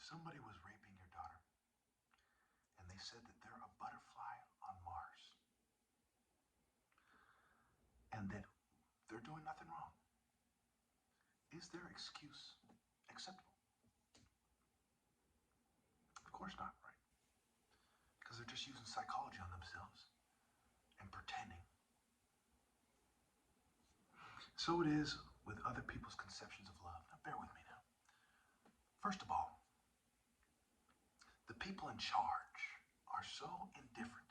somebody was raping your daughter and they said that they're a butterfly on Mars and that they're doing nothing wrong, is their excuse acceptable? Of course not, right? Because they're just using psychology on themselves and pretending. So it is with other people's conceptions of love. Now, bear with me now. First of all, the people in charge are so indifferent,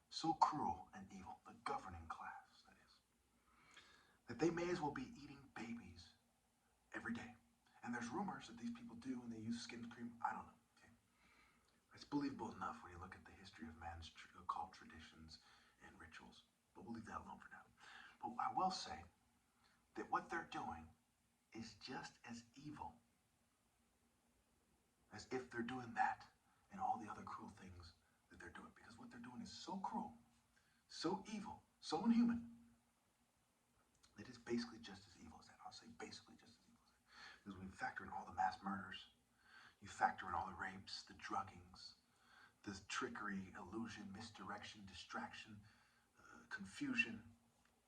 so cruel and evil, the governing class, that is, that they may as well be eating babies every day. And there's rumors that these people do and they use skin cream. I don't know. Okay? It's believable enough when you look at the history of man's occult traditions and rituals. But we'll leave that alone for now. But I will say that what they're doing is just as evil as if they're doing that and all the other cruel things that they're doing. Because what they're doing is so cruel, so evil, so inhuman, that it's basically just as evil as that. I'll say basically just as evil as that. Because when you factor in all the mass murders, you factor in all the rapes, the druggings, the trickery, illusion, misdirection, distraction, confusion,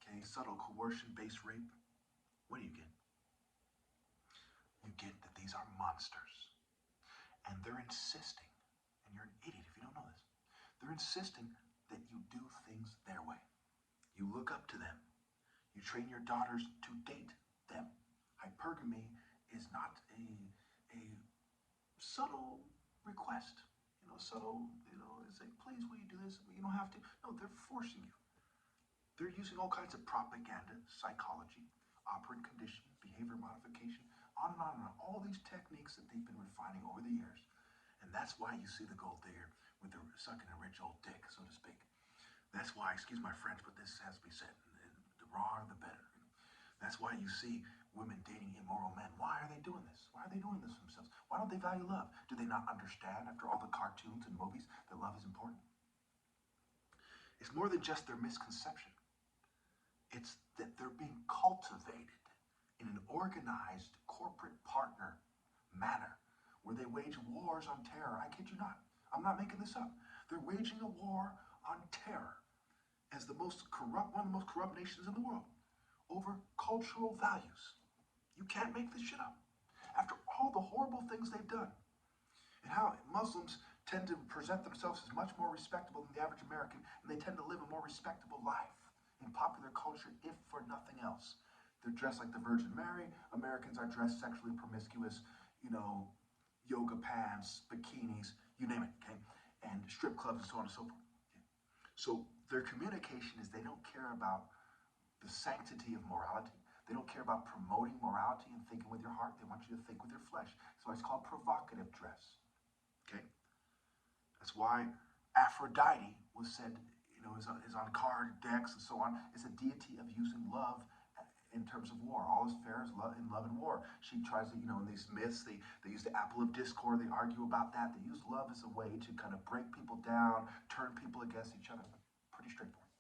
okay, subtle coercion-based rape, what do you get? You get that these are monsters. And they're insisting, and you're an idiot if you don't know this, they're insisting that you do things their way. You look up to them. You train your daughters to date them. Hypergamy is not a subtle request. Subtle, it's like, please, will you do this? You don't have to. No, they're forcing you. They're using all kinds of propaganda, psychology, operant conditioning, behavior modification, on and on and on. All these techniques that they've been refining over the years. And that's why you see the gold digger with the sucking a rich old dick, so to speak. That's why, excuse my French, but this has to be said. The rawer, the better. That's why you see women dating immoral men. Why are they doing this? Why are they doing this themselves? Why don't they value love? Do they not understand, after all the cartoons and movies, that love is important? It's more than just their misconception. It's that they're being cultivated in an organized corporate partner manner where they wage wars on terror. I kid you not. I'm not making this up. They're waging a war on terror as one of the most corrupt nations in the world over cultural values. You can't make this shit up. After all the horrible things they've done, and how Muslims tend to present themselves as much more respectable than the average American, and they tend to live a more respectable life in popular culture, if for nothing else. They're dressed like the Virgin Mary. Americans are dressed sexually promiscuous, yoga pants, bikinis, you name it, okay? And strip clubs and so on and so forth. Okay? So their communication is they don't care about the sanctity of morality. They don't care about promoting morality and thinking with your heart. They want you to think with your flesh. So it's called provocative dress. Okay? That's why Aphrodite was said, is on card decks and so on. It's a deity of using love in terms of war. All is fair in love and war. She tries to, in these myths, they use the apple of discord. They argue about that. They use love as a way to kind of break people down, turn people against each other. Pretty straightforward.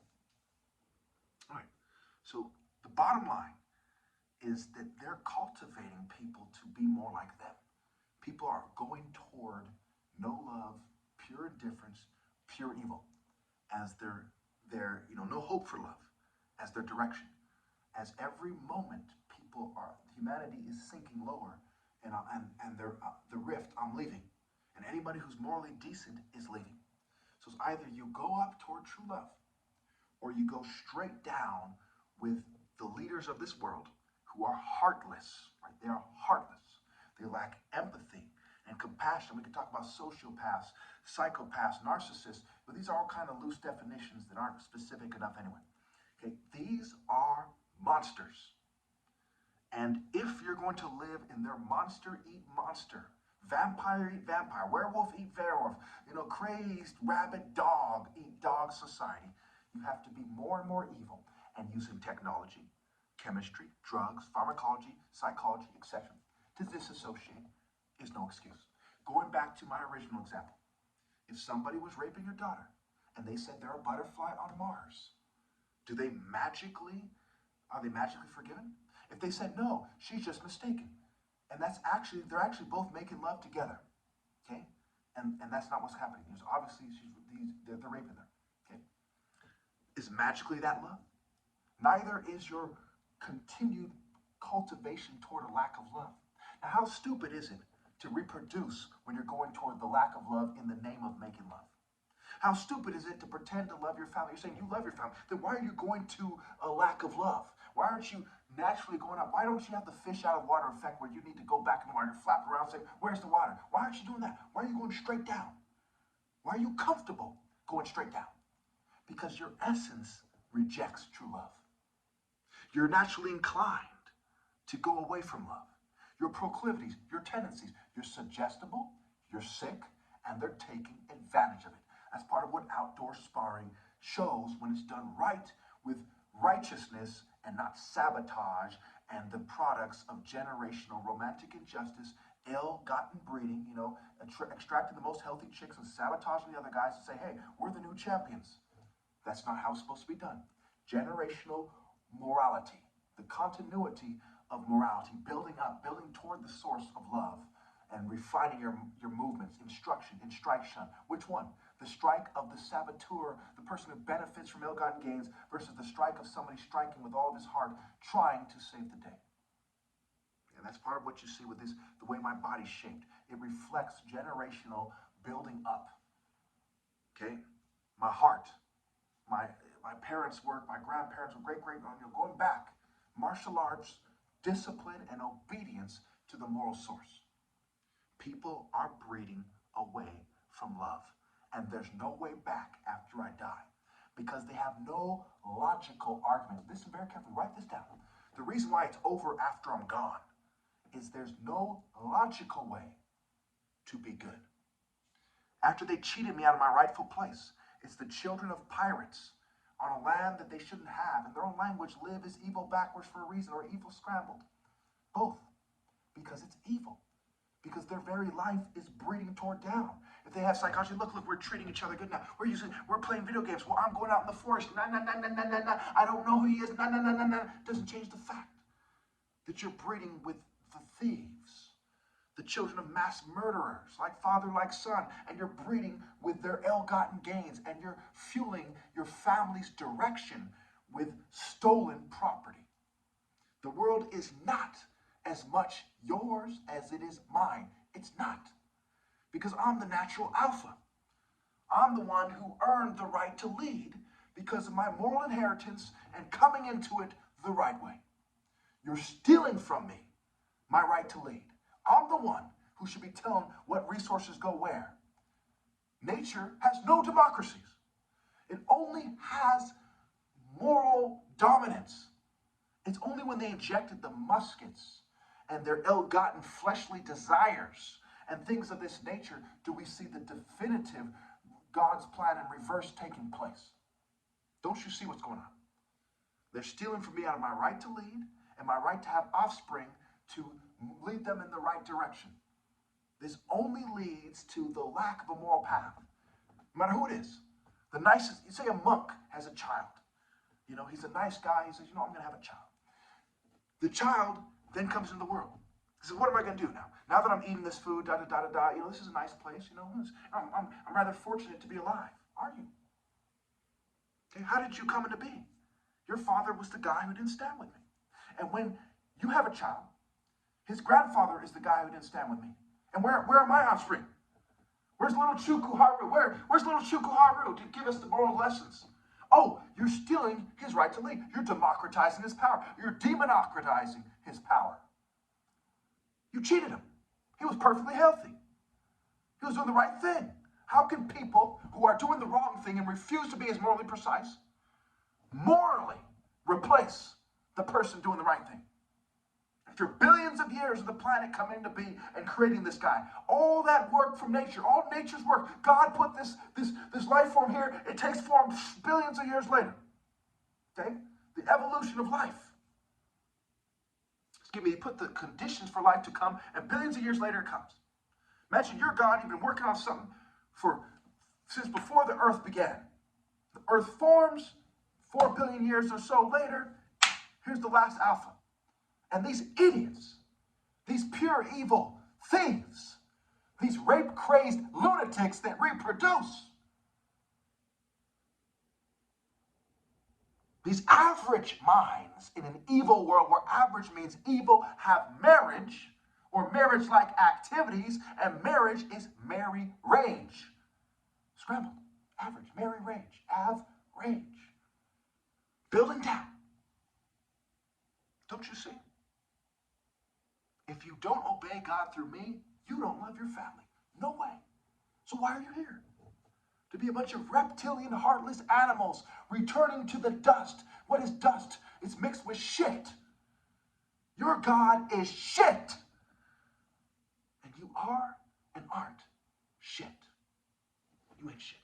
All right. So the bottom line is that they're cultivating people to be more like them. People are going toward no love, pure indifference, pure evil as their no hope for love as their direction. As every moment humanity is sinking lower, and the rift, I'm leaving, and anybody who's morally decent is leaving. So it's either you go up toward true love, or you go straight down with the leaders of this world who are heartless, right? They are heartless. They lack empathy and compassion. We can talk about sociopaths, psychopaths, narcissists, but these are all kind of loose definitions that aren't specific enough anyway. Okay, these are monsters. And if you're going to live in their monster eat monster, vampire eat vampire, werewolf eat werewolf, crazed rabbit dog eat dog society, you have to be more and more evil and using technology, chemistry, drugs, pharmacology, psychology, etc. to disassociate is no excuse. Going back to my original example, if somebody was raping your daughter and they said they're a butterfly on Mars, are they magically forgiven? If they said, no, she's just mistaken, and they're actually both making love together, And that's not what's happening. There's obviously they're raping her. Okay, is magically that love? Neither is your continued cultivation toward a lack of love. Now, how stupid is it to reproduce when you're going toward the lack of love in the name of making love? How stupid is it to pretend to love your family? You're saying you love your family. Then why are you going to a lack of love? Why aren't you naturally going up? Why don't you have the fish out of water effect where you need to go back in the water, flap around, say, where's the water? Why aren't you doing that? Why are you going straight down? Why are you comfortable going straight down? Because your essence rejects true love. You're naturally inclined to go away from love. Your proclivities, your tendencies, you're suggestible, you're sick, and they're taking advantage of it. That's part of what outdoor sparring shows when it's done right with righteousness and not sabotage and the products of generational romantic injustice, ill-gotten breeding, extracting the most healthy chicks and sabotaging the other guys and say, hey, we're the new champions. That's not how it's supposed to be done. Generational morality, the continuity of morality, building up, building toward the source of love and refining your movements, instruction. Which one? The strike of the saboteur, the person who benefits from ill-gotten gains, versus the strike of somebody striking with all of his heart, trying to save the day. And that's part of what you see with this, the way my body's shaped. It reflects generational building up. Okay? My heart, my parents' work, my grandparents' great going back. Martial arts, discipline, and obedience to the moral source. People are breeding away from love. And there's no way back after I die. Because they have no logical argument. Listen very carefully, write this down. The reason why it's over after I'm gone is there's no logical way to be good. After they cheated me out of my rightful place, it's the children of pirates on a land that they shouldn't have. In their own language, live is evil backwards for a reason, or evil scrambled. Both. Because it's evil. Because their very life is breeding toward down. If they have psychology, look, we're treating each other good now. We're playing video games. Well, I'm going out in the forest. Nah. I don't know who he is. Nah. Doesn't change the fact that you're breeding with the thieves, the children of mass murderers, like father, like son, and you're breeding with their ill-gotten gains, and you're fueling your family's direction with stolen property. The world is not as much yours as it is mine. It's not. Because I'm the natural alpha. I'm the one who earned the right to lead because of my moral inheritance and coming into it the right way. You're stealing from me my right to lead. I'm the one who should be telling what resources go where. Nature has no democracies. It only has moral dominance. It's only when they injected the muskets and their ill-gotten fleshly desires and things of this nature do we see the definitive God's plan in reverse taking place. Don't you see what's going on? They're stealing from me out of my right to lead and my right to have offspring to lead them in the right direction. This only leads to the lack of a moral path. No matter who it is. The nicest, you say a monk has a child. He's a nice guy. He says, I'm going to have a child. The child then comes into the world. He says, what am I going to do now? Now that I'm eating this food, this is a nice place, I'm rather fortunate to be alive. Are you? Okay, how did you come into being? Your father was the guy who didn't stand with me. And when you have a child, his grandfather is the guy who didn't stand with me. And where are my offspring? Where's little Chuku Haru? Where's little Chuku Haru to give us the moral lessons? Oh, you're stealing his right to lead. You're democratizing his power. You're demonocratizing his power. You cheated him. He was perfectly healthy. He was doing the right thing. How can people who are doing the wrong thing and refuse to be as morally precise morally replace the person doing the right thing? After billions of years of the planet coming to be and creating this guy, all that work from nature, all nature's work, God put this life form here. It takes form billions of years later. Okay? The evolution of life. He put the conditions for life to come, and billions of years later it comes. Imagine you're God, you've been working on something since before the earth began. The earth forms, 4 billion years or so later, here's the last alpha. And these idiots, these pure evil thieves, These rape-crazed lunatics that reproduce. These average minds in an evil world where average means evil have marriage or marriage-like activities, and marriage is merry rage. Scrambled. Average, merry rage, average. Building down. Don't you see? If you don't obey God through me, you don't love your family. No way. So why are you here? To be a bunch of reptilian, heartless animals returning to the dust. What is dust? It's mixed with shit. Your God is shit. And you are and aren't shit. You ain't shit.